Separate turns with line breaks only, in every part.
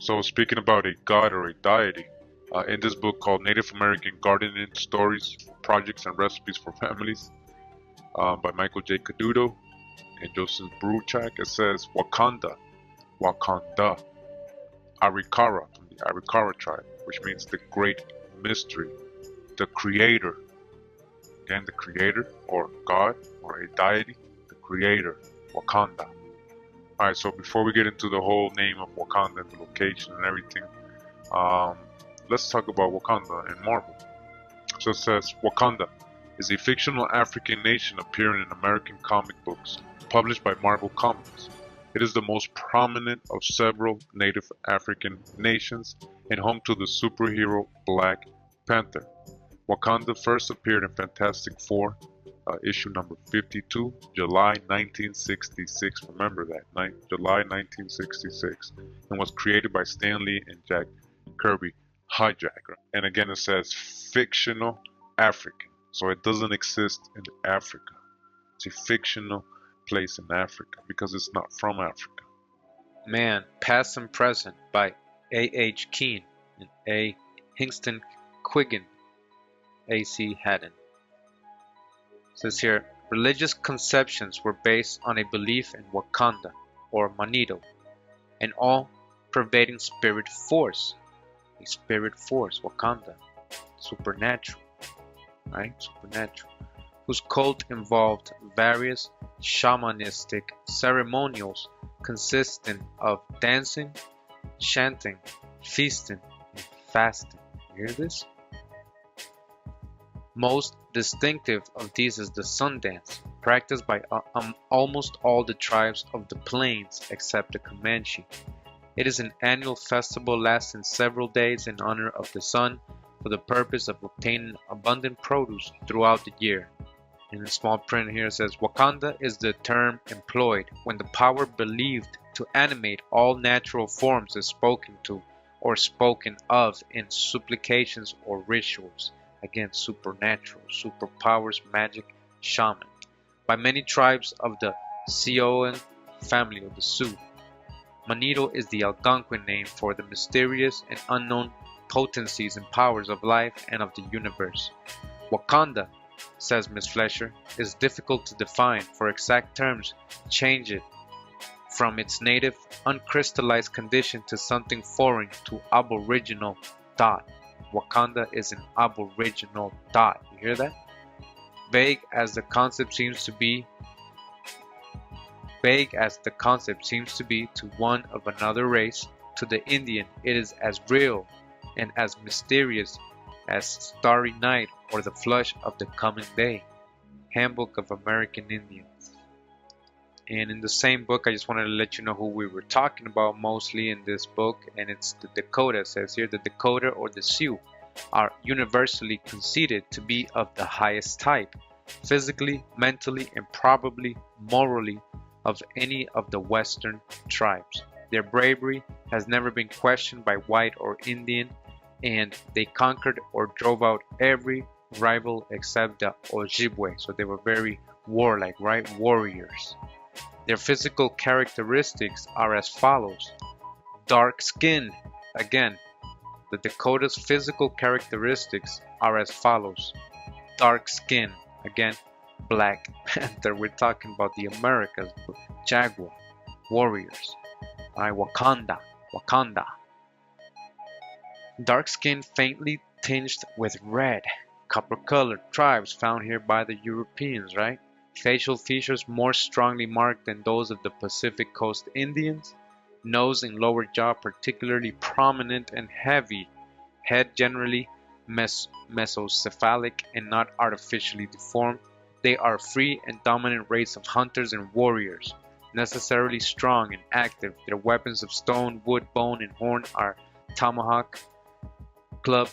So speaking about a god or a deity, in this book called Native American Gardening Stories, Projects and Recipes for Families by Michael J. Caduto and Joseph Bruchak, it says Wakanda, Waconda, Arikara from the Arikara tribe, which means the great mystery, the creator. Again, the creator or god or a deity, the creator, Wakanda. Alright, so before we get into the whole name of Wakanda and the location and everything, let's talk about Wakanda and Marvel. So it says, Wakanda is a fictional African nation appearing in American comic books, published by Marvel Comics. It is the most prominent of several native African nations and home to the superhero Black Panther. Wakanda first appeared in Fantastic Four, issue number 52, July 1966. Remember that, July 1966, and was created by Stan Lee and Jack Kirby. Hijacker. And again, it says fictional African, so it doesn't exist in Africa. It's a fictional place in Africa because it's not from Africa.
Man, Past and Present by A.H. Keane and A. Hingston Quiggin, A.C. Haddon. It says here, religious conceptions were based on a belief in Wakanda, or Manito, an all-pervading spirit force. A spirit force, Wakanda, supernatural, right? Supernatural, whose cult involved various shamanistic ceremonials consisting of dancing, chanting, feasting, and fasting. You hear this? Most distinctive of these is the sun dance, practiced by almost all the tribes of the plains except the Comanche. It is an annual festival lasting several days in honor of the sun for the purpose of obtaining abundant produce throughout the year. In the small print here it says, Wakanda is the term employed when the power believed to animate all natural forms is spoken to or spoken of in supplications or rituals. Again, supernatural, superpowers, magic, shaman. By many tribes of the Sioux family of the Sioux. Manito is the Algonquin name for the mysterious and unknown potencies and powers of life and of the universe. Wakanda, says Ms. Fletcher, is difficult to define, for exact terms change it from its native, uncrystallized condition to something foreign to aboriginal dot. Wakanda is an aboriginal dot. You hear that? Vague as the concept seems to be to one of another race, to the Indian it is as real and as mysterious as starry night or the flush of the coming day. Handbook of American Indians. And in the same book, I just wanted to let you know who we were talking about mostly in this book, and it's the Dakota. It says here, the Dakota or the Sioux are universally conceded to be of the highest type, physically, mentally, and probably morally, of any of the Western tribes. Their bravery has never been questioned by white or Indian, and they conquered or drove out every rival except the Ojibwe. So they were very warlike, right? Warriors. Their physical characteristics are as follows. Dark skin. Again, the Dakota's physical characteristics are as follows. Dark skin. Again, Black Panther. We're talking about the Americas. Jaguar. Warriors. Wakanda. Dark skin faintly tinged with red. Copper-colored tribes found here by the Europeans, right? Facial features more strongly marked than those of the Pacific Coast Indians. Nose and lower jaw particularly prominent and heavy. Head generally mesocephalic and not artificially deformed. They are free and dominant race of hunters and warriors, necessarily strong and active. Their weapons of stone, wood, bone, and horn are tomahawk, club,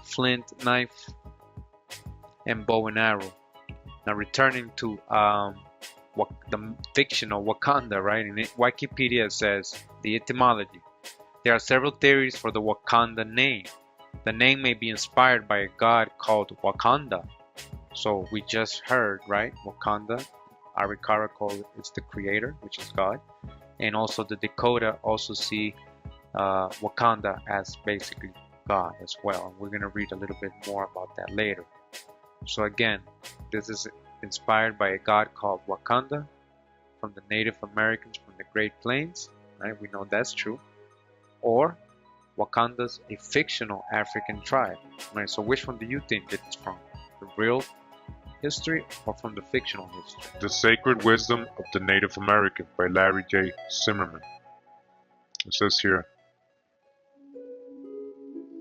flint, knife, and bow and arrow. Now returning to the fictional Wakanda, right? In Wikipedia says the etymology. There are several theories for the Wakanda name. The name may be inspired by a god called Waconda. So we just heard, right? Wakanda, Arikara called it's the creator, which is God. And also the Dakota also see Wakanda as basically God as well. And we're going to read a little bit more about that later. So again, this is inspired by a god called Wakanda from the Native Americans from the Great Plains, right? We know that's true. Or Wakanda's a fictional African tribe, right? So which one do you think it's from? The real history or from the fictional history?
The Sacred Wisdom of the Native American by Larry J. Zimmerman. It says here,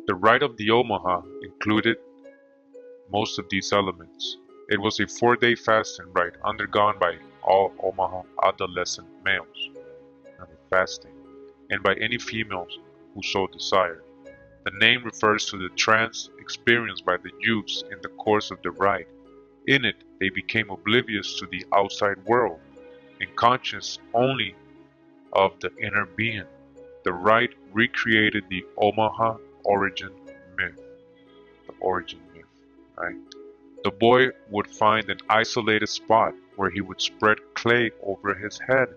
the rite of the Omaha included most of these elements. It was a 4-day fasting rite undergone by all Omaha adolescent males, fasting, and by any females who so desired. The name refers to the trance experienced by the youths in the course of the rite. In it, they became oblivious to the outside world and conscious only of the inner being. The rite recreated the Omaha origin myth. The origin myth, right? The boy would find an isolated spot where he would spread clay over his head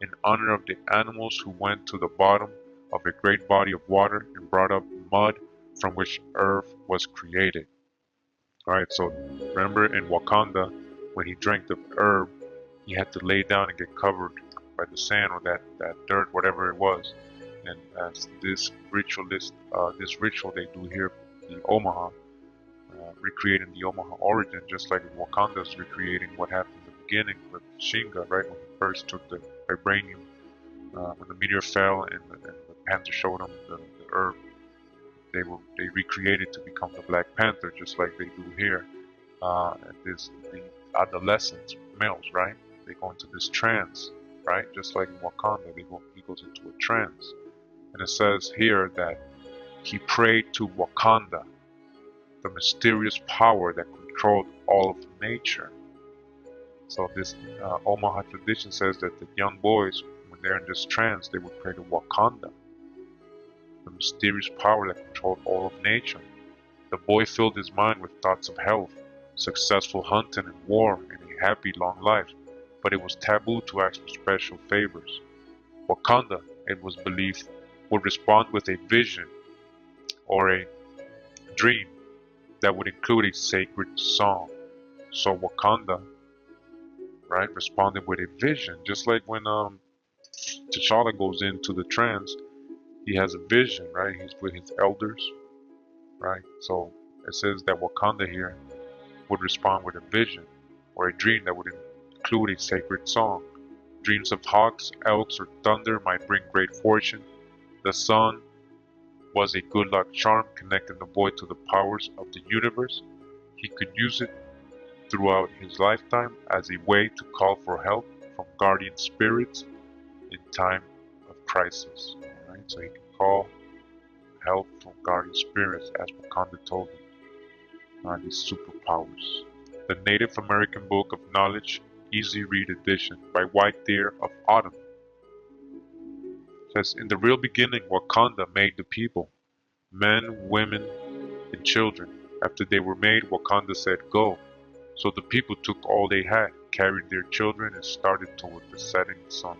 in honor of the animals who went to the bottom of a great body of water and brought up mud from which earth was created. Alright, so remember in Wakanda, when he drank the herb, he had to lay down and get covered by the sand or that dirt, whatever it was. And as this ritual they do here, the Omaha, recreating the Omaha origin, just like Wakanda's recreating what happened in the beginning with Shinga, right, when he first took the vibranium, when the meteor fell and the Panther showed him the herb, they recreated to become the Black Panther, just like they do here. And the adolescents, males, right, they go into this trance, right, just like in Wakanda, he goes into a trance. And it says here that he prayed to Wakanda, the mysterious power that controlled all of nature. So this Omaha tradition says that the young boys, when they're in this trance, they would pray to Wakanda, the mysterious power that controlled all of nature. The boy filled his mind with thoughts of health, successful hunting and war, and a happy long life, but it was taboo to ask for special favors. Wakanda, it was believed, would respond with a vision or a dream that would include a sacred song. So Wakanda, right, responded with a vision, just like when T'Challa goes into the trance, he has a vision, right? He's with his elders, right? So it says that Wakanda here would respond with a vision or a dream that would include a sacred song. Dreams of hawks, elks, or thunder might bring great fortune. The sun was a good luck charm connecting the boy to the powers of the universe. He could use it throughout his lifetime as a way to call for help from guardian spirits in time of crisis. Right? So he can call help from guardian spirits, as Wakanda told him. These superpowers. The Native American Book of Knowledge, Easy Read Edition by White Deer of Autumn. Says, in the real beginning, Wakanda made the people, men, women, and children. After they were made, Wakanda said, go. So the people took all they had, carried their children, and started toward the setting sun.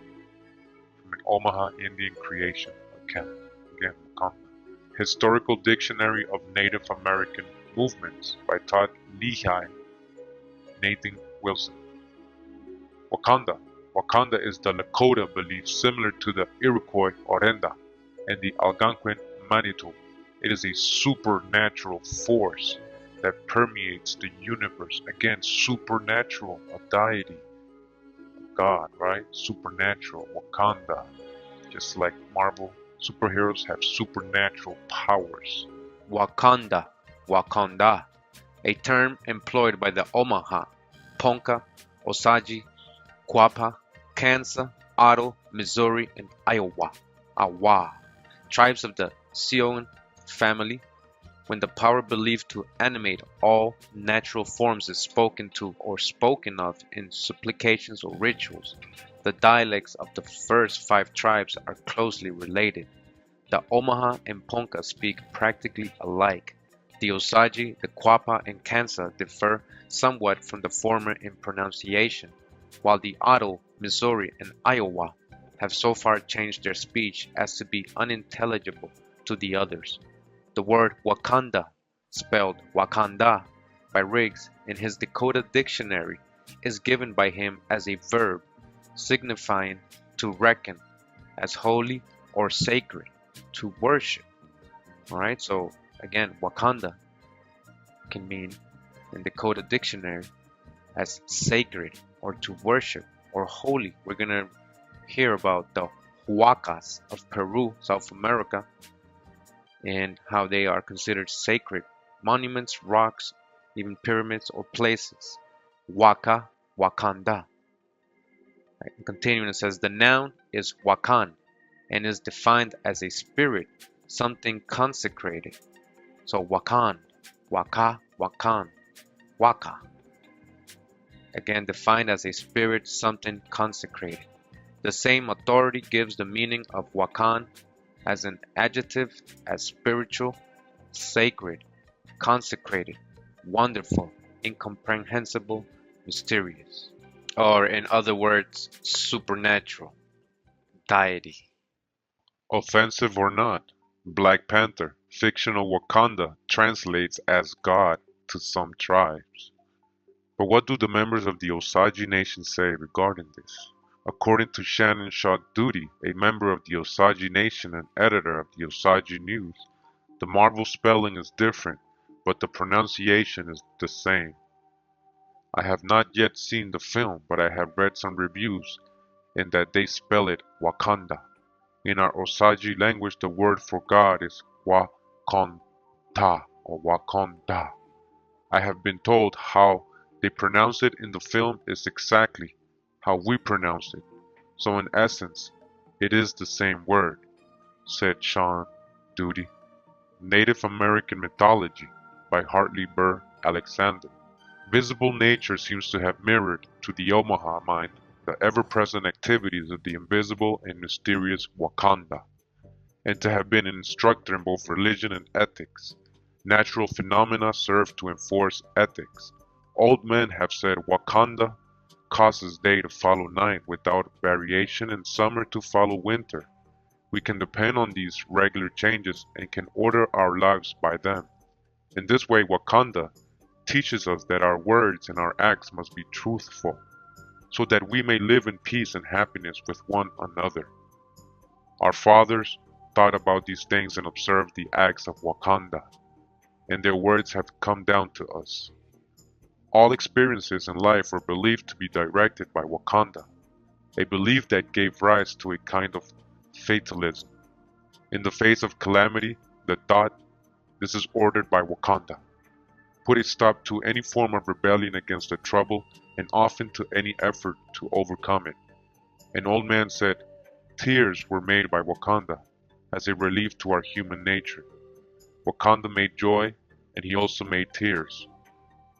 From an Omaha Indian creation account. Again, Wakanda. Historical Dictionary of Native American Movements by Todd Leahy, Nathan Wilson. Wakanda. Wakanda is the Lakota belief similar to the Iroquois Orenda and the Algonquin Manitou. It is a supernatural force that permeates the universe. Again, supernatural, a deity, a god, right? Supernatural, Wakanda. Just like Marvel, superheroes have supernatural powers.
Wakanda, Waconda, a term employed by the Omaha Ponca, Osage, Quapaw, Kansas, Otto, Missouri, and Iowa. Awa, tribes of the Sioux family. When the power believed to animate all natural forms is spoken to or spoken of in supplications or rituals, the dialects of the first five tribes are closely related. The Omaha and Ponca speak practically alike. The Osage, the Quapaw, and Kansa differ somewhat from the former in pronunciation, while the Otto, Missouri, and Iowa have so far changed their speech as to be unintelligible to the others. The word Wakanda, spelled Wakanda by Riggs in his Dakota dictionary, is given by him as a verb signifying to reckon as holy or sacred, to worship. Alright, so again, Wakanda can mean in Dakota dictionary as sacred or to worship or holy. We're gonna hear about the Huacas of Peru, South America, and how they are considered sacred monuments, rocks, even pyramids or places. Waca, Wakanda. Right, continuing, it says the noun is Wakan and is defined as a spirit, something consecrated. So Wakan, Waka, Wakan, Waka. Again, defined as a spirit, something consecrated. The same authority gives the meaning of Wakan as an adjective as spiritual, sacred, consecrated, wonderful, incomprehensible, mysterious. Or in other words, supernatural, deity.
Offensive or not, Black Panther, fictional Wakanda, translates as God to some tribes. But what do the members of the Osage Nation say regarding this? According to Shannon Shaw Duty, a member of the Osage Nation and editor of the Osage News, the Marvel spelling is different, but the pronunciation is the same. I have not yet seen the film, but I have read some reviews in that they spell it Wakanda. In our Osage language, the word for God is Waconda or Waconda. I have been told how they pronounce it in the film is exactly how we pronounce it. So in essence, it is the same word, said Sean Duty. Native American Mythology by Hartley Burr Alexander. Visible nature seems to have mirrored to the Omaha mind the ever-present activities of the invisible and mysterious Wakanda, and to have been an instructor in both religion and ethics. Natural phenomena serve to enforce ethics. Old men have said Wakanda causes day to follow night without variation and summer to follow winter. We can depend on these regular changes and can order our lives by them. In this way, Wakanda teaches us that our words and our acts must be truthful, so that we may live in peace and happiness with one another. Our fathers thought about these things and observed the acts of Wakanda, and their words have come down to us. All experiences in life were believed to be directed by Wakanda, a belief that gave rise to a kind of fatalism. In the face of calamity, the thought, this is ordered by Wakanda, put a stop to any form of rebellion against the trouble and often to any effort to overcome it. An old man said, tears were made by Wakanda as a relief to our human nature. Wakanda made joy, and he also made tears.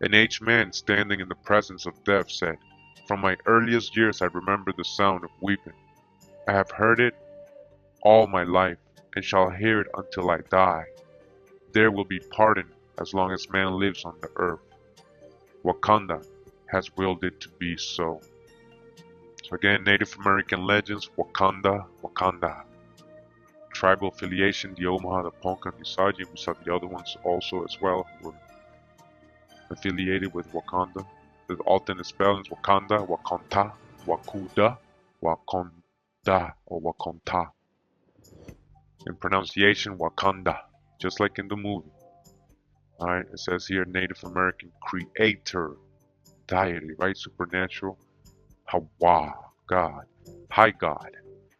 An aged man standing in the presence of death said, from my earliest years I remember the sound of weeping. I have heard it all my life, and shall hear it until I die. There will be pardon as long as man lives on the earth. Wakanda has willed it to be so. So again, Native American legends, Wakanda, Wakanda. Tribal affiliation, the Omaha, the Ponca, and the Osage. We saw the other ones also as well who were affiliated with Wakanda. The alternate spellings, Wakanda, Wakonta, Wakuda, Wakonda, or Wakonta. In pronunciation, Wakanda, just like in the movie. Alright, it says here Native American creator, deity, right? Supernatural, Hawa, God, high God.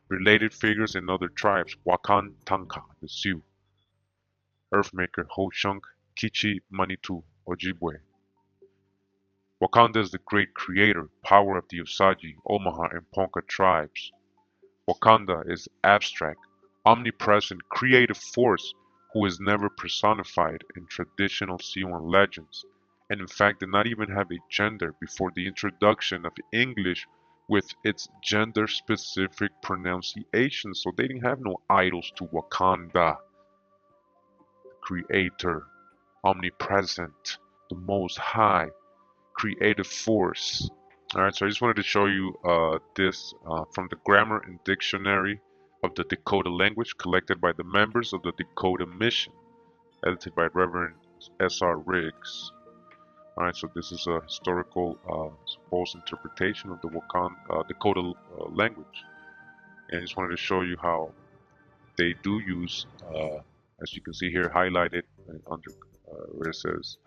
Related figures in other tribes, Wakan Tanka, the Sioux. Earthmaker, Ho Shunk, Kichi Manitou, Ojibwe. Wakanda is the great creator, power of the Osage, Omaha, and Ponca tribes. Wakanda is abstract, omnipresent, creative force who is never personified in traditional Siouan legends, and in fact did not even have a gender before the introduction of English with its gender-specific pronunciation. So they didn't have no idols to Wakanda, creator, omnipresent, the most high, creative force. Alright, so I just wanted to show you this from the Grammar and Dictionary of the Dakota Language collected by the members of the Dakota Mission, edited by Reverend S.R. Riggs. Alright, so this is a historical supposed interpretation of the Dakota language. And I just wanted to show you how they do use, as you can see here, highlighted under where it says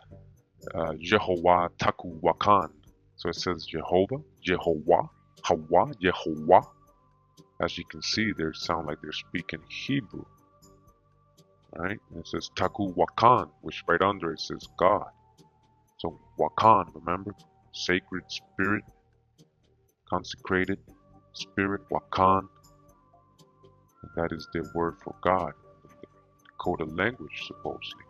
Jehovah Taku Wakan. So it says Jehovah, Jehovah, Hawa, Jehovah. As you can see, they sound like they're speaking Hebrew. Right? And it says Taku Wakan, which right under it says God. So Wakan, remember? Sacred spirit, consecrated spirit, Wakan. And that is the word for God, the Dakota language, supposedly.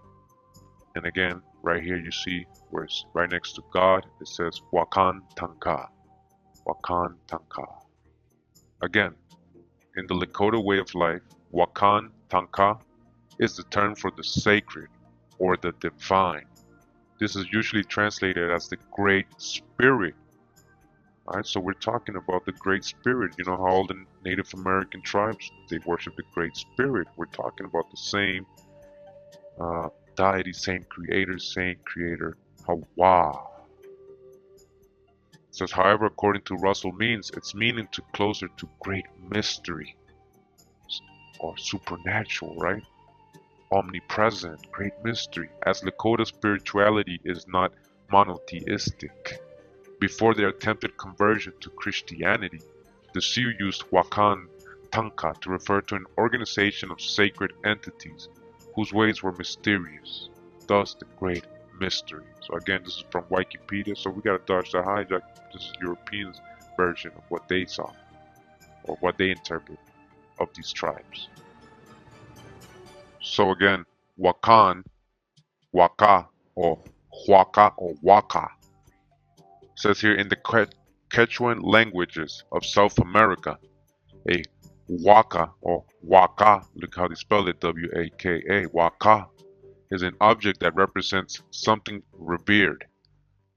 And again, right here you see where it's right next to God, it says Wakan Tanka. Wakan Tanka. Again, in the Lakota way of life, Wakan Tanka is the term for the sacred or the divine. This is usually translated as the Great Spirit. Alright, so we're talking about the Great Spirit. You know how all the Native American tribes, they worship the Great Spirit. We're talking about the same deity, same creator, Hawa. It says, however, according to Russell Means, its meaning to closer to great mystery or supernatural, right? Omnipresent, great mystery, as Lakota spirituality is not monotheistic. Before their attempted conversion to Christianity, the Sioux used Wakan Tanka to refer to an organization of sacred entities whose ways were mysterious, thus the great mystery. So again, this is from Wikipedia, so we gotta dodge the hijack. This is Europeans' version of what they saw, or what they interpret of these tribes. So again, Wakan, Wak'a, or Huaca, or Wak'a, says here in the Quechuan languages of South America, a Wak'a or Wak'a, look how they spell it, W-A-K-A, Wak'a, is an object that represents something revered,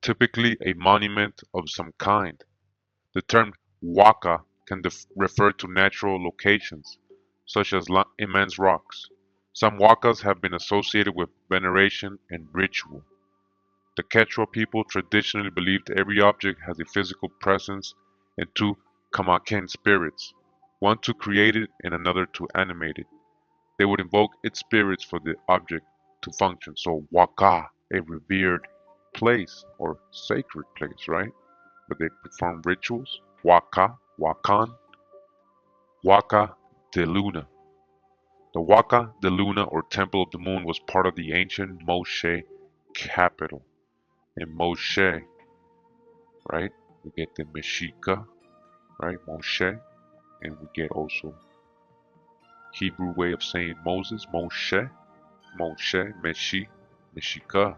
typically a monument of some kind. The term Wak'a can refer to natural locations, such as immense rocks. Some Wak'as have been associated with veneration and ritual. The Quechua people traditionally believed every object has a physical presence and two Kamaken spirits, one to create it and another to animate it. They would invoke its spirits for the object to function. So Wak'a, a revered place or sacred place, right? But they perform rituals. Wak'a, Wakan, Wak'a de Luna. The Wak'a de Luna, or Temple of the Moon, was part of the ancient Moshe capital. In Moshe, right, we get the Mexica, right, Moshe, and we get also Hebrew way of saying Moses, Moshe, Moshe, Meshi, Mexica.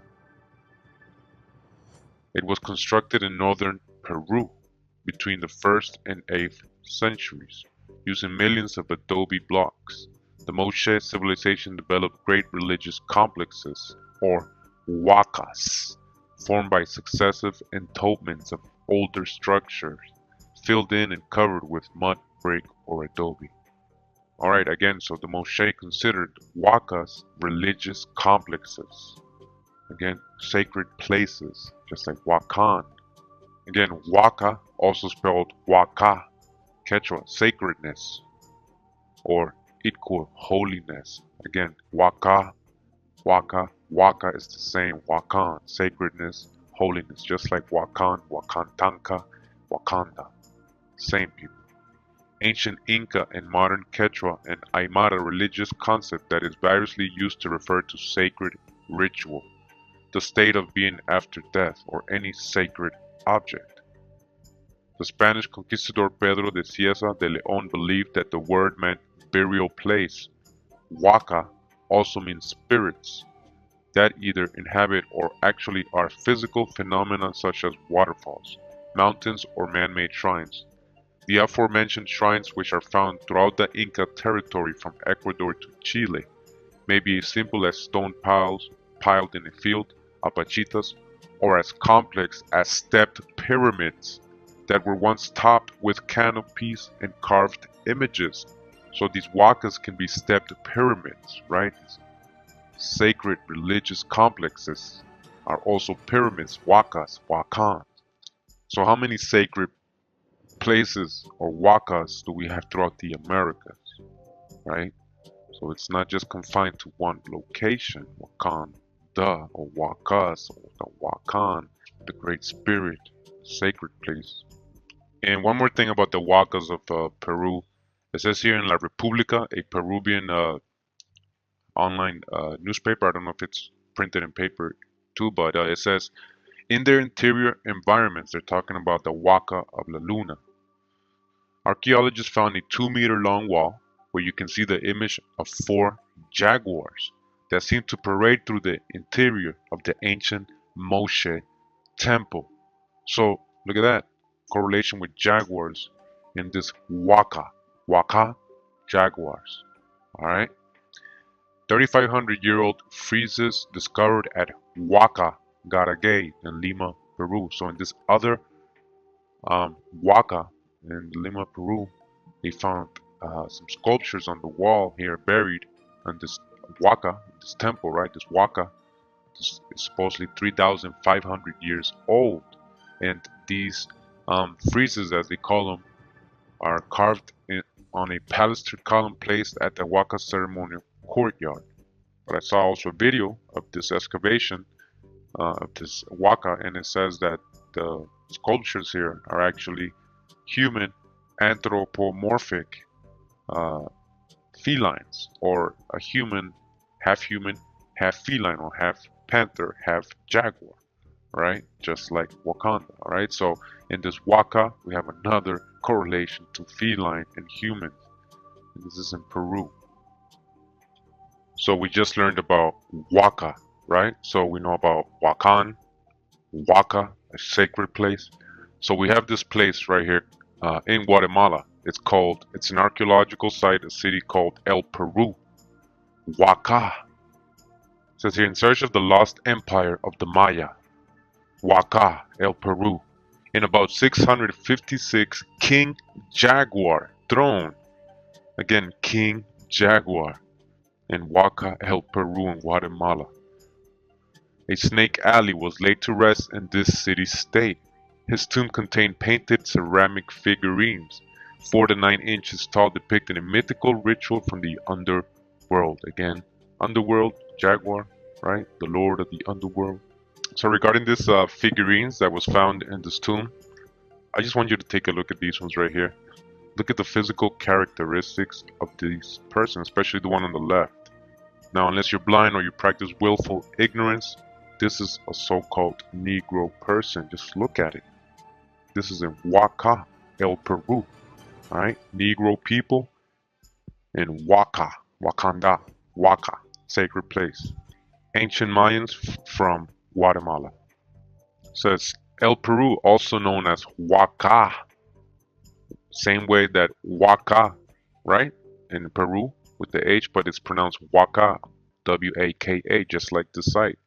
It was constructed in northern Peru between the 1st and 8th centuries, using millions of adobe blocks. The Moshe civilization developed great religious complexes, or Wacas, formed by successive entombments of older structures, filled in and covered with mud, brick, or adobe. Alright, again, so the Moshe considered Wacas religious complexes. Again, sacred places, just like Wakan. Again, Wak'a, also spelled Wak'a, Quechua, sacredness, or equal holiness. Again, Wak'a, Wak'a is the same. Wakan, sacredness, holiness, just like Wakan, Wakantanka, Wakanda. Same people. Ancient Inca and modern Quechua and Aymara religious concept that is variously used to refer to sacred ritual, the state of being after death, or any sacred object. The Spanish conquistador Pedro de Cieza de León believed that the word meant burial place. Waca also means spirits that either inhabit or actually are physical phenomena such as waterfalls, mountains, or man-made shrines. The aforementioned shrines, which are found throughout the Inca territory from Ecuador to Chile, may be as simple as stone piles piled in a field, apachitas, or as complex as stepped pyramids that were once topped with canopies and carved images. So these wakas can be stepped pyramids, right? Sacred religious complexes are also pyramids, wakas, wakan. So how many sacred places or wakas do we have throughout the Americas, right? So it's not just confined to one location, Wakanda or Wakas or the Wakan, the Great Spirit, sacred place. And one more thing about the Wakas of Peru. It says here in La República, a Peruvian online newspaper. I don't know if it's printed in paper too, but it says, in their interior environments, they're talking about the Waca of La Luna. Archaeologists found a 2-meter long wall where you can see the image of 4 jaguars that seem to parade through the interior of the ancient Moshe temple. So look at that correlation with jaguars in this Waca jaguars. All right, 3,500-year-old friezes discovered at Huaca Garagay in Lima, Peru. So in this other Waca in Lima, Peru, they found some sculptures on the wall here buried in this Waca, this temple, right? This Waca is supposedly 3,500 years old, and these friezes, as they call them, are carved on a pilastered column placed at the Waca ceremonial courtyard. But I saw also a video of this excavation of this Waca, and it says that the sculptures here are actually human anthropomorphic felines, or a human, half feline, or half panther, half jaguar, right? Just like Wakanda, all right? So in this Waca, we have another correlation to feline and humans. And this is in Peru. So we just learned about Waca, right? So we know about Wakan, Waca, a sacred place. So we have this place right here in Guatemala. It's an archaeological site, a city called El Peru. Wak'a. It says here, in search of the lost empire of the Maya. Wak'a, El Peru. In about 656, King Jaguar throne. Again, King Jaguar in Wak'a, El Peru in Guatemala. A snake alley was laid to rest in this city-state. His tomb contained painted ceramic figurines, 4 to 9 inches tall, depicting a mythical ritual from the underworld. Again, underworld, jaguar, right? The lord of the underworld. So regarding this figurines that was found in this tomb, I just want you to take a look at these ones right here. Look at the physical characteristics of these persons, especially the one on the left. Now, unless you're blind or you practice willful ignorance, this is a so-called Negro person. Just look at it. This is in Wak'a, El Peru. Alright, Negro people in Waca, Wakanda, Waca, sacred place. Ancient Mayans from Guatemala. Says El Peru, also known as Wak'a. Same way that Waca, right? In Peru with the H, but it's pronounced Waca, W-A-K-A, just like the site.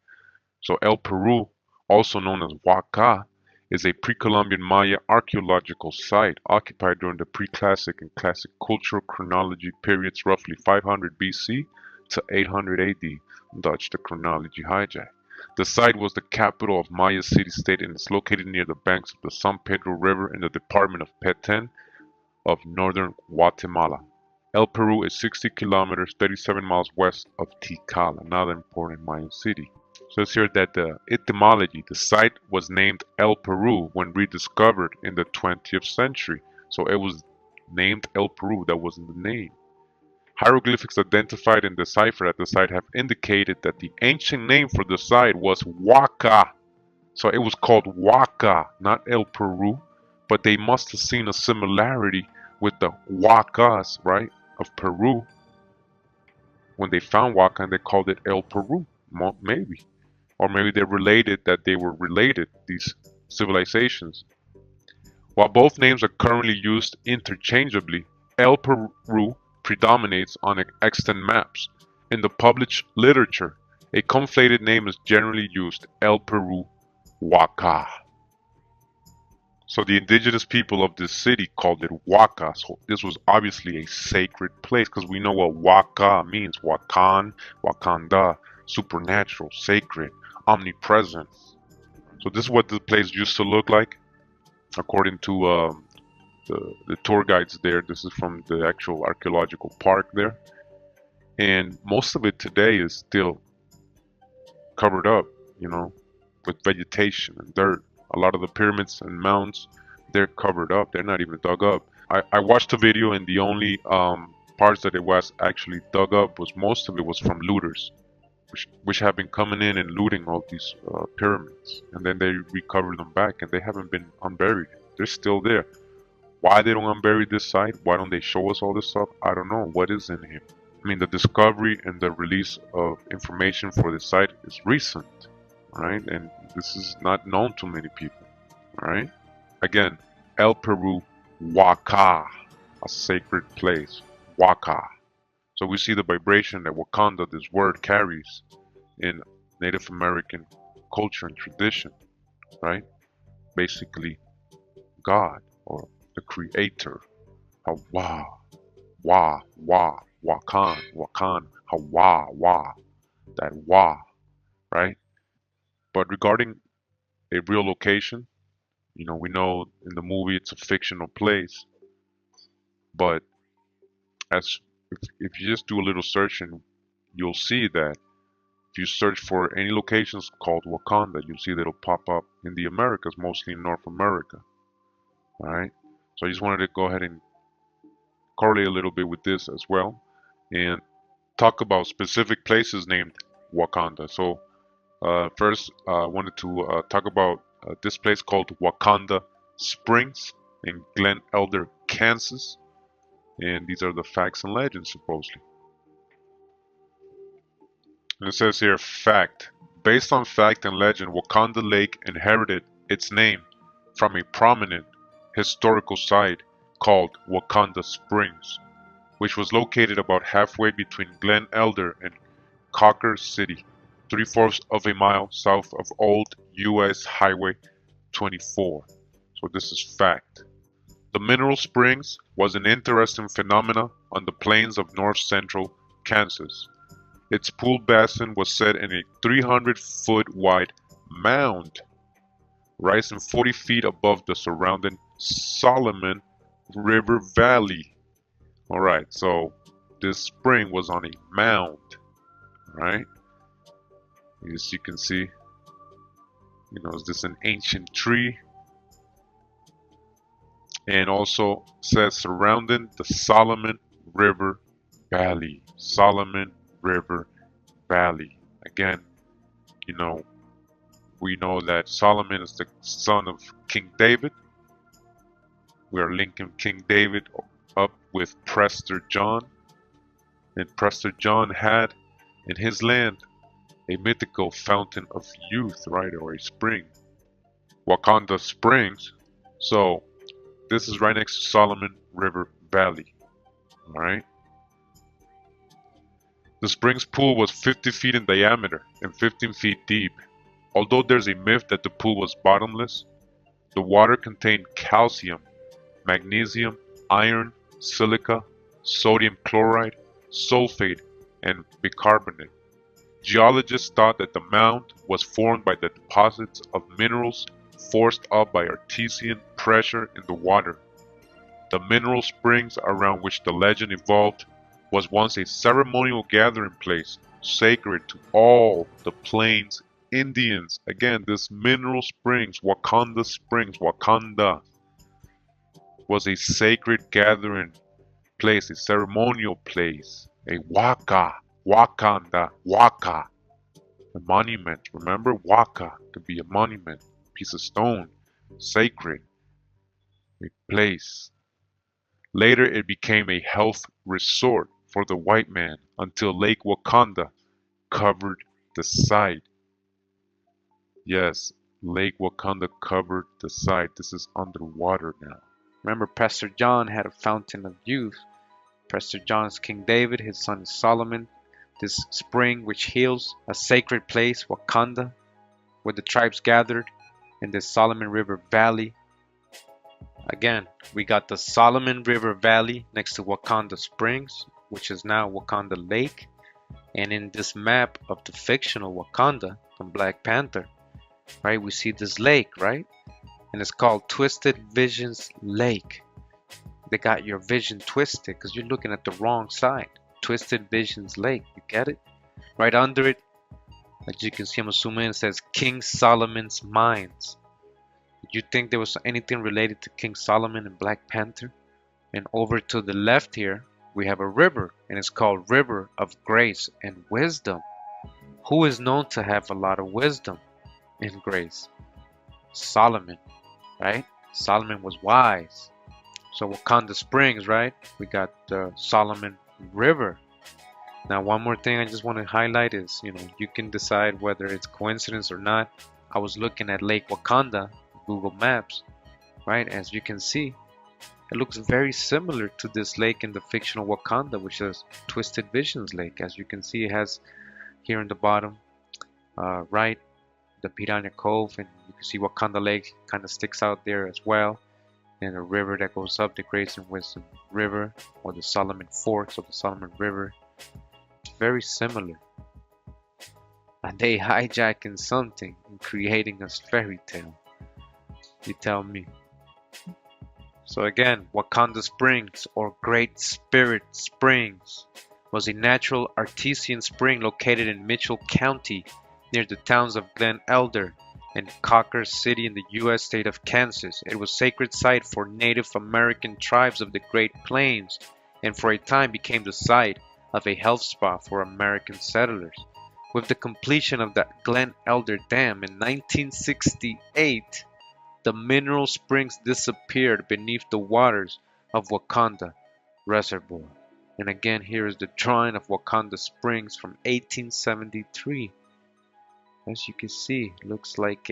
So El Peru, also known as Wak'a, is a pre-Columbian Maya archaeological site occupied during the pre-classic and classic cultural chronology periods, roughly 500 BC to 800 AD. Dutch the chronology hijack. The site was the capital of Maya city-state and is located near the banks of the San Pedro River in the department of Petén of northern Guatemala. El Peru is 60 kilometers, 37 miles west of Tikal, another important Mayan city. So it's here that the etymology, the site was named El Peru when rediscovered in the 20th century. So it was named El Peru, that wasn't the name. Hieroglyphics identified and deciphered at the site have indicated that the ancient name for the site was Wak'a. So it was called Waca, not El Peru, but they must have seen a similarity with the Wak'as, right, of Peru. When they found Wakan, they called it El Peru, maybe. Or maybe they're related, that they were related, these civilizations. While both names are currently used interchangeably, El Peru predominates on extant maps. In the published literature, a conflated name is generally used, El Peru Wak'a. So the indigenous people of this city called it Waca. So this was obviously a sacred place because we know what Wak'a means. Wakan, Wakanda, supernatural, sacred, omnipresent. So this is what the place used to look like, according to the tour guides there. This is from the actual archaeological park there. And most of it today is still covered up, you know, with vegetation and dirt. A lot of the pyramids and mounds, they're covered up. They're not even dug up. I watched the video, and the only parts that it was actually dug up was most of it was from looters, which have been coming in and looting all these pyramids, and then they recover them back, and they haven't been unburied. They're still there. Why they don't unbury this site? Why don't they show us all this stuff? I don't know. What is in here? I mean, the discovery and the release of information for the site is recent, right? And this is not known to many people, right? Again, El Peru Wak'a, a sacred place, Wak'a. So we see the vibration that Wakanda, this word, carries in Native American culture and tradition, right? Basically, God or the Creator, Hawa, Wakan, Hawa, that Wa, right? But regarding a real location, you know, we know in the movie it's a fictional place, but as if you just do a little searching, you'll see that if you search for any locations called Wakanda, you'll see that it'll pop up in the Americas, mostly in North America. Alright? So I just wanted to go ahead and correlate a little bit with this as well and talk about specific places named Wakanda. So first, I wanted to talk about this place called Wakanda Springs in Glen Elder, Kansas. And these are the facts and legends, supposedly. And it says here, fact. Based on fact and legend, Wakanda Lake inherited its name from a prominent historical site called Wakanda Springs, which was located about halfway between Glen Elder and Cocker City, 3/4 of a mile south of Old US Highway 24. So this is fact. The mineral springs was an interesting phenomena on the plains of north-central Kansas. Its pool basin was set in a 300-foot wide mound, rising 40 feet above the surrounding Solomon River Valley. Alright, so this spring was on a mound, right? As you can see, you know, is this an ancient tree? And also says surrounding the Solomon River Valley. Solomon River Valley. Again, you know, we know that Solomon is the son of King David. We are linking King David up with Prester John. And Prester John had in his land a mythical fountain of youth, right, or a spring. Wakanda Springs. So this is right next to Solomon River Valley. Alright. The spring's pool was 50 feet in diameter and 15 feet deep. Although there's a myth that the pool was bottomless, the water contained calcium, magnesium, iron, silica, sodium chloride, sulfate, and bicarbonate. Geologists thought that the mound was formed by the deposits of minerals forced up by artesian pressure in the water. The mineral springs around which the legend evolved was once a ceremonial gathering place sacred to all the Plains Indians. Again, this mineral springs, Wakanda, was a sacred gathering place, a ceremonial place, a Wak'a, Wakanda, Waca. A monument. Remember, Wak'a to be a monument, piece of stone, sacred, a place. Later, it became a health resort for the white man until Lake Wakanda covered the site. Yes, Lake Wakanda covered the site. This is underwater now.
Remember, Pastor John had a fountain of youth. Pastor John is King David, his son is Solomon. This spring which heals, a sacred place, Wakanda, where the tribes gathered in the Solomon River Valley. Again, we got the Solomon River Valley next to Wakanda Springs, which is now Wakanda Lake. And in this map of the fictional Wakanda from Black Panther, right, we see this lake, right? And it's called Twisted Visions Lake. They got your vision twisted because you're looking at the wrong side. Twisted Visions Lake, you get it? Right under it, as you can see, I'm assuming it says King Solomon's Mines. Did you think there was anything related to King Solomon and Black Panther? And over to the left here, we have a river, and it's called River of Grace and Wisdom. Who is known to have a lot of wisdom and grace? Solomon, right? Solomon was wise. So Wakanda Springs, right? We got the Solomon River. Now, one more thing I just want to highlight is, you can decide whether it's coincidence or not. I was looking at Lake Wakanda, Google Maps, right? As you can see, it looks very similar to this lake in the fictional Wakanda, which is Twisted Visions Lake. As you can see, it has here in the bottom, right, the Piranha Cove, and you can see Wakanda Lake kind of sticks out there as well. And a river that goes up, the Grace and Wisdom River, or the Solomon Forks of the Solomon River. It's very similar. And they hijacking something and creating a fairy tale. You tell me. So again, Wakanda Springs, or Great Spirit Springs, was a natural artesian spring located in Mitchell County near the towns of Glen Elder and Cocker City in the U.S. state of Kansas. It was a sacred site for Native American tribes of the Great Plains, and for a time became the site of a health spa for American settlers. With the completion of the Glen Elder Dam in 1968, the mineral springs disappeared beneath the waters of Wakanda Reservoir. And again, here is the drawing of Wakanda Springs from 1873. As you can see, it looks like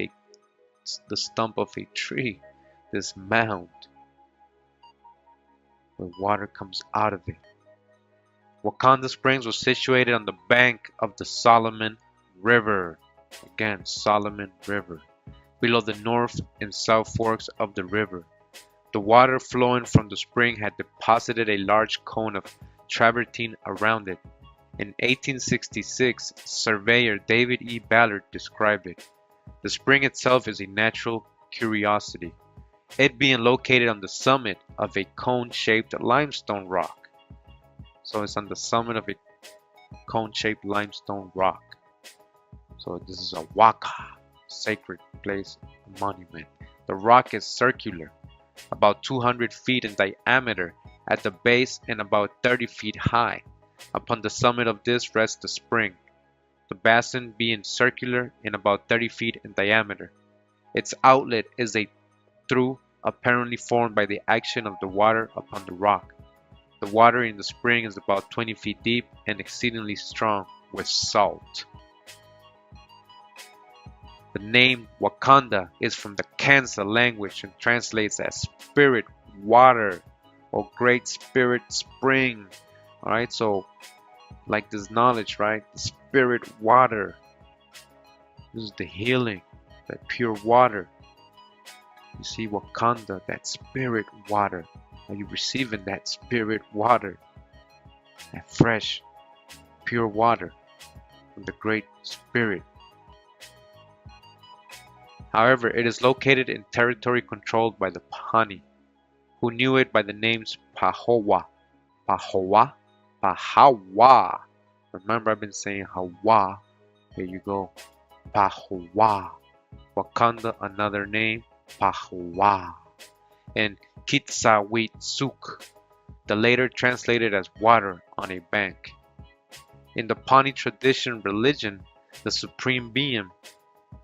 the stump of a tree, this mound where water comes out of it. Wakanda Springs was situated on the bank of the Solomon River. Again, Solomon River, below the north and south forks of the river. The water flowing from the spring had deposited a large cone of travertine around it. In 1866, surveyor David E. Ballard described it. The spring itself is a natural curiosity, it being located on the summit of a cone-shaped limestone rock. So it's on the summit of a cone-shaped limestone rock. So this is a Waca, sacred place monument. The rock is circular, about 200 feet in diameter at the base and about 30 feet high. Upon the summit of this rests the spring, the basin being circular and about 30 feet in diameter. Its outlet is a trough apparently formed by the action of the water upon the rock. The water in the spring is about 20 feet deep and exceedingly strong with salt. The name Wakanda is from the Kansa language and translates as spirit water or great spirit spring. Alright, so like this knowledge, right? The spirit water. This is the healing, that pure water. You see Wakanda, that spirit water. Are you receiving that spirit water? That fresh, pure water from the Great Spirit. However, it is located in territory controlled by the Pahani, who knew it by the names Pahoa, Pahoa, Pahawa. Remember, I've been saying Hawa. Here you go. Pahoa. Wakanda, another name, Pahoa. And Kitsawitsuk, the later translated as water on a bank. In the Pawnee tradition religion, the supreme being,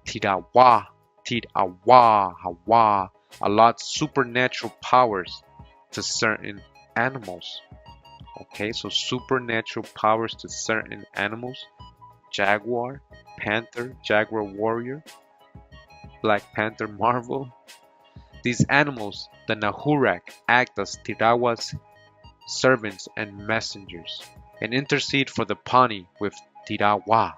Tirawa, Tirawa, Hawa, allots supernatural powers to certain animals. Okay, so supernatural powers to certain animals. Jaguar, Panther, Jaguar Warrior, Black Panther Marvel. These animals, the Nahurak, act as Tirawa's servants and messengers, and intercede for the Pawnee with Tirawa.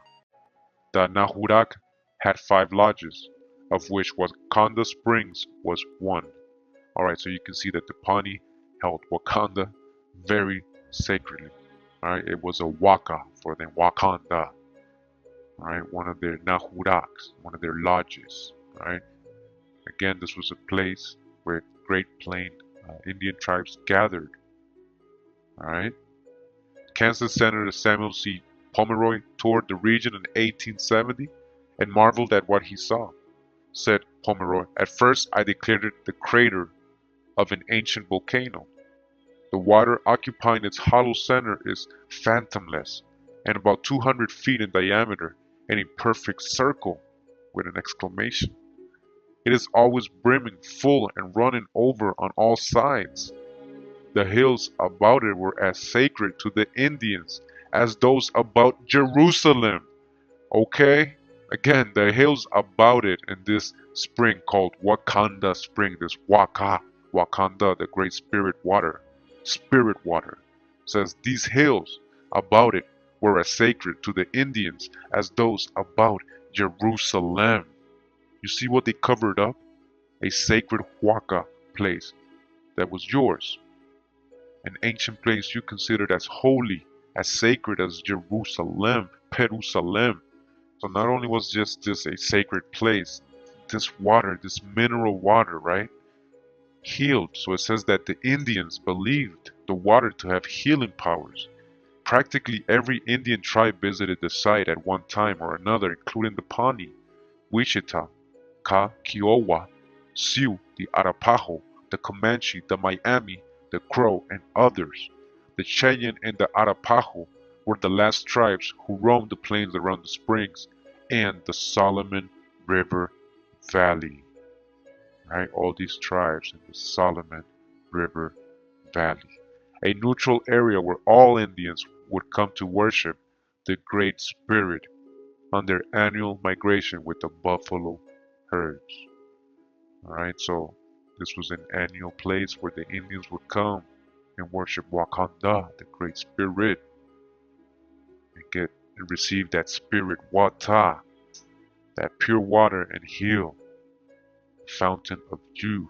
The Nahurak had 5 lodges, of which Wakanda Springs was one. Alright, so you can see that the Pawnee held Wakanda very sacredly. Alright, it was a Waca for them, Wakanda. Alright, one of their Nahuraks, one of their lodges. Alright, again, this was a place where Great Plain Indian tribes gathered. Alright, Kansas Senator Samuel C. Pomeroy toured the region in 1870 and marveled at what he saw. Said Pomeroy, "At first I declared it the crater of an ancient volcano. The water occupying its hollow center is phantomless and about 200 feet in diameter and a perfect circle," with an exclamation. "It is always brimming full and running over on all sides. The hills about it were as sacred to the Indians as those about Jerusalem." Okay? Again, the hills about it in this spring called Wakanda Spring, this Wak'a, Wakanda, the Great Spirit water, says these hills about it were as sacred to the Indians as those about Jerusalem. You see what they covered up? A sacred Huaca place that was yours. An ancient place you considered as holy, as sacred as Jerusalem, Jerusalem. So not only was just this a sacred place, this water, this mineral water, right, healed. So it says that the Indians believed the water to have healing powers. Practically every Indian tribe visited the site at one time or another, including the Pawnee, Wichita, Ka, Kiowa, Sioux, the Arapaho, the Comanche, the Miami, the Crow, and others. The Cheyenne and the Arapaho were the last tribes who roamed the plains around the springs and the Solomon River Valley. Right, all these tribes in the Solomon River Valley, a neutral area where all Indians would come to worship the Great Spirit on their annual migration with the buffalo herds. Alright, so this was an annual place where the Indians would come and worship Wakanda, the Great Spirit, and receive that spirit water, that pure water, and heal, fountain of youth.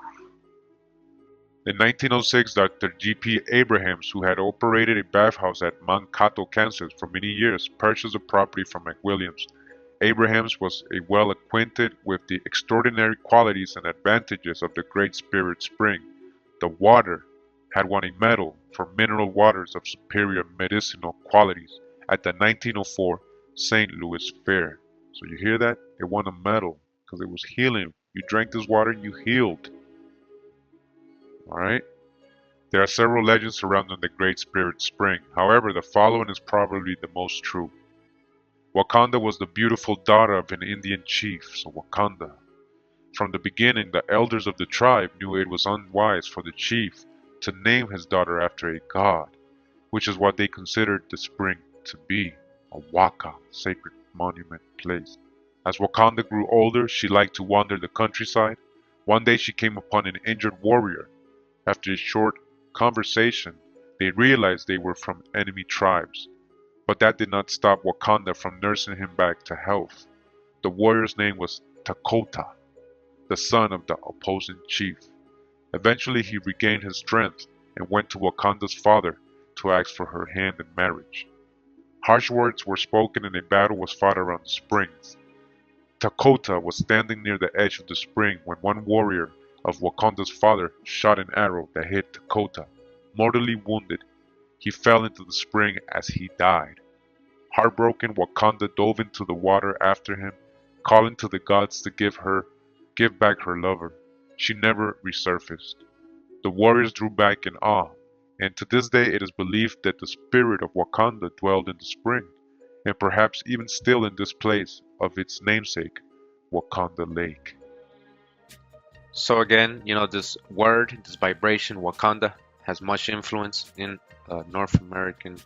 In 1906, Dr. G.P. Abrahams, who had operated a bathhouse at Mankato, Kansas for many years, purchased the property from McWilliams. Abrahams was well acquainted with the extraordinary qualities and advantages of the Great Spirit Spring. The water had won a medal for mineral waters of superior medicinal qualities at the 1904 St. Louis Fair. So you hear that? It won a medal because it was healing. You drank this water and you healed. Alright? There are several legends surrounding the Great Spirit Spring. However, the following is probably the most true. Waconda was the beautiful daughter of an Indian chief, so Wakanda. From the beginning, the elders of the tribe knew it was unwise for the chief to name his daughter after a god, which is what they considered the spring to be, a Wak'a, sacred monument place. As Wakanda grew older, she liked to wander the countryside. One day she came upon an injured warrior. After a short conversation, they realized they were from enemy tribes. But that did not stop Wakanda from nursing him back to health. The warrior's name was Takota, the son of the opposing chief. Eventually he regained his strength and went to Wakanda's father to ask for her hand in marriage. Harsh words were spoken and a battle was fought around the springs. Takota was standing near the edge of the spring when one warrior of Wakanda's father shot an arrow that hit Takota. Mortally wounded, he fell into the spring as he died. Heartbroken, Wakanda dove into the water after him, calling to the gods to give back her lover. She never resurfaced. The warriors drew back in awe, and to this day it is believed that the spirit of Wakanda dwelled in the spring. and perhaps even still in this place of its namesake, Wakanda Lake.
So again, this word, this vibration, Wakanda, has much influence in North American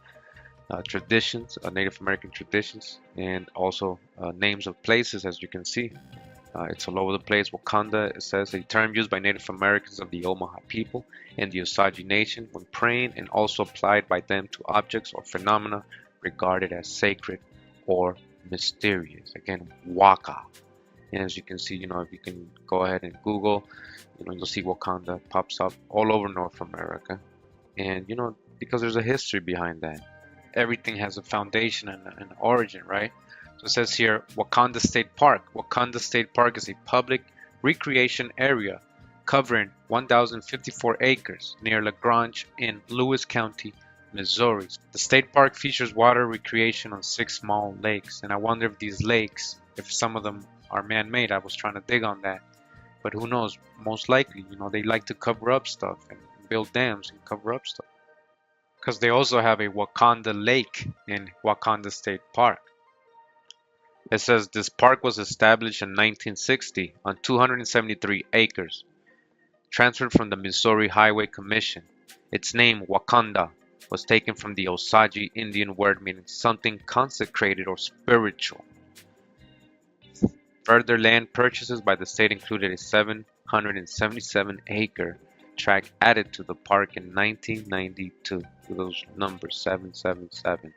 traditions, Native American traditions, and also names of places, as you can see. It's all over the place. Wakanda, it says, a term used by Native Americans of the Omaha people and the Osage Nation when praying, and also applied by them to objects or phenomena regarded as sacred or mysterious. Again, Waca. And as you can see, if you can go ahead and Google, you'll see Wakanda pops up all over North America. And, because there's a history behind that. Everything has a foundation and an origin, right? So it says here, Wakanda State Park. Wakanda State Park is a public recreation area covering 1,054 acres near LaGrange in Lewis County, Missouri. The state park features water recreation on 6 small lakes. And I wonder if these lakes, if some of them are man-made. I was trying to dig on that. But who knows? Most likely, they like to cover up stuff and build dams and cover up stuff. Because they also have a Wakanda Lake in Wakanda State Park. It says this park was established in 1960 on 273 acres, transferred from the Missouri Highway Commission. Its name, Waconda, was taken from the Osage Indian word meaning something consecrated or spiritual. Further land purchases by the state included a 777-acre tract added to the park in 1992. Those numbers, 777.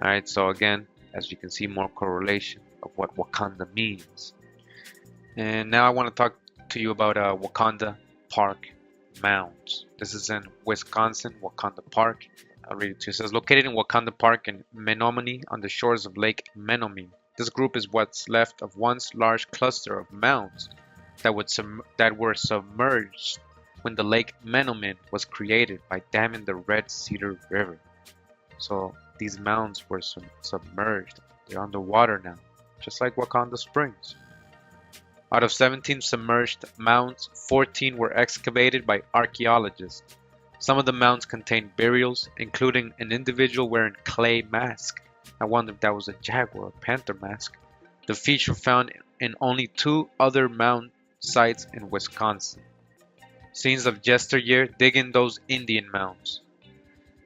Alright, so again, as you can see, more correlation of what Wakanda means. And now I want to talk to you about Wakanda Park Mounds. This is in Wisconsin, Wakanda Park. I'll read it to you. It says, located in Wakanda Park in Menominee on the shores of Lake Menominee. This group is what's left of once large cluster of mounds that were submerged when the Lake Menominee was created by damming the Red Cedar River. So these mounds were submerged. They're underwater now, just like Wakanda Springs. Out of 17 submerged mounds, 14 were excavated by archaeologists. Some of the mounds contained burials, including an individual wearing clay mask. I wonder if that was a jaguar or panther mask. The feature found in only 2 other mound sites in Wisconsin. Scenes of yesteryear digging those Indian mounds.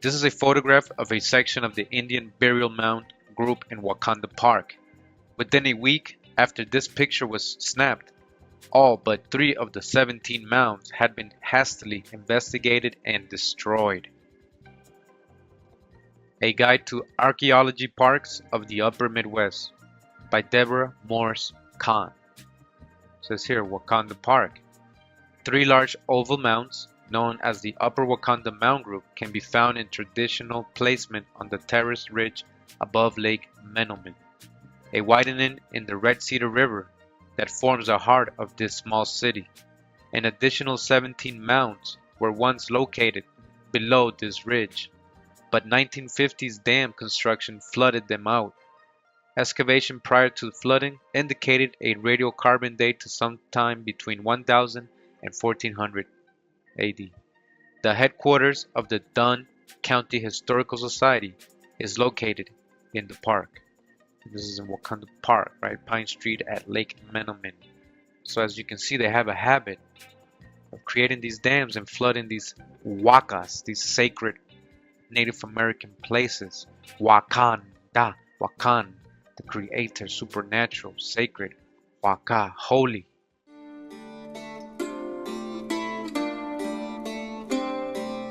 This is a photograph of a section of the Indian burial mound group in Wakanda Park. Within a week after this picture was snapped, all but 3 of the 17 mounds had been hastily investigated and destroyed. A Guide to Archaeology Parks of the Upper Midwest by Deborah Morse Kahn. It says here, Wakanda Park. 3 large oval mounds, known as the Upper Wakanda Mound Group, can be found in traditional placement on the terraced ridge above Lake Menominee, a widening in the Red Cedar River that forms the heart of this small city. An additional 17 mounds were once located below this ridge, but 1950s dam construction flooded them out. Excavation prior to flooding indicated a radiocarbon date to sometime between 1000 and 1400 AD. The headquarters of the Dunn County Historical Society is located in the park. This is in Wakanda Park, right? Pine Street at Lake Menominee. So as you can see, they have a habit of creating these dams and flooding these Wacas, these sacred Native American places. Wakanda, Wakan, the creator, supernatural, sacred, Waca, holy.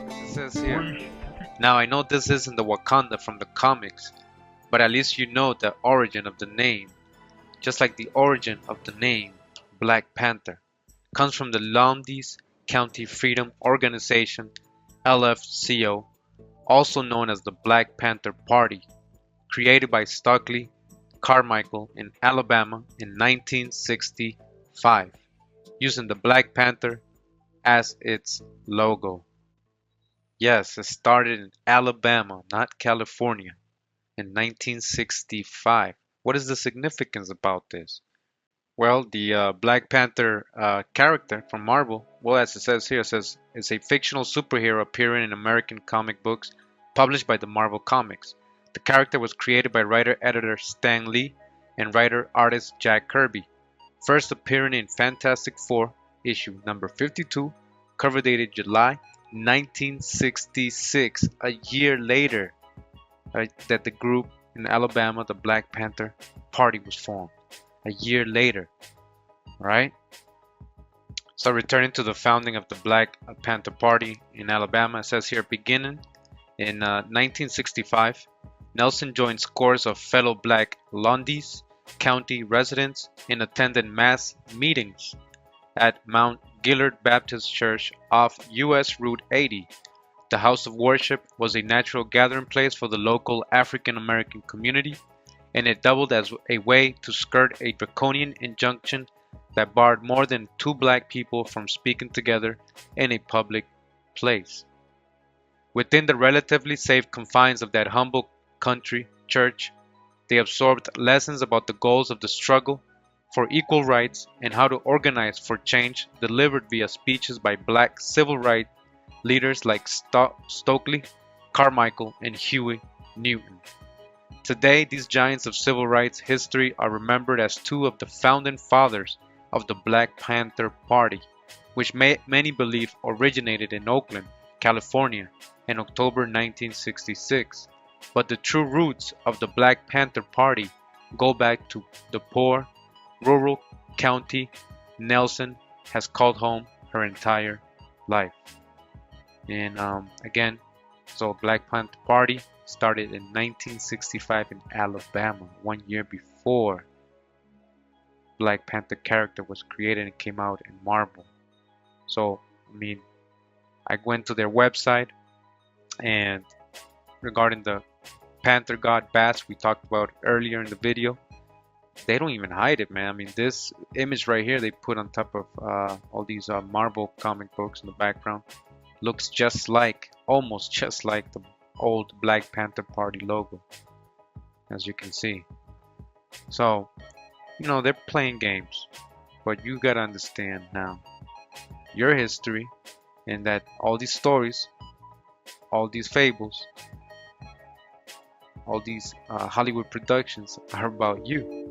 It says here. Now I know this isn't the Wakanda from the comics, but at least you know the origin of the name. Just like the origin of the name Black Panther comes from the Lowndes County Freedom Organization, LFCO, also known as the Black Panther Party, created by Stokely Carmichael in Alabama in 1965, using the Black Panther as its logo. Yes, it started in Alabama, not California, in 1965. What is the significance about this? Well, the Black Panther character from Marvel, well, as it says here, it says it's a fictional superhero appearing in American comic books published by the Marvel Comics. The character was created by writer-editor Stan Lee and writer-artist Jack Kirby, first appearing in Fantastic Four issue number 52, cover dated July 1966, a year later that the group in Alabama, the Black Panther Party, was formed. A year later, right? So returning to the founding of the Black Panther Party in Alabama, it says here, beginning in 1965, Nelson joined scores of fellow Black Lundy's County residents and attended mass meetings at Mount Gillard Baptist Church off U.S. Route 80. The house of worship was a natural gathering place for the local African American community, and it doubled as a way to skirt a draconian injunction that barred more than 2 black people from speaking together in a public place. Within the relatively safe confines of that humble country church, they absorbed lessons about the goals of the struggle for equal rights and how to organize for change, delivered via speeches by black civil rights leaders like Stokely Carmichael and Huey Newton. Today, these giants of civil rights history are remembered as 2 of the founding fathers of the Black Panther Party, which many believe originated in Oakland, California in October 1966. But the true roots of the Black Panther Party go back to the poor, rural county Nelson has called home her entire life. And again, so Black Panther Party started in 1965 in Alabama, 1 year before Black Panther character was created and came out in Marvel. So, I mean, I went to their website, and regarding the Panther God Bats we talked about earlier in the video, they don't even hide it, man. I mean, this image right here they put on top of all these Marvel comic books in the background looks just like, almost just like the old Black Panther Party logo, as you can see. So, you know, they're playing games, but you gotta understand now your history, and that all these stories, all these fables, all these Hollywood productions are about you.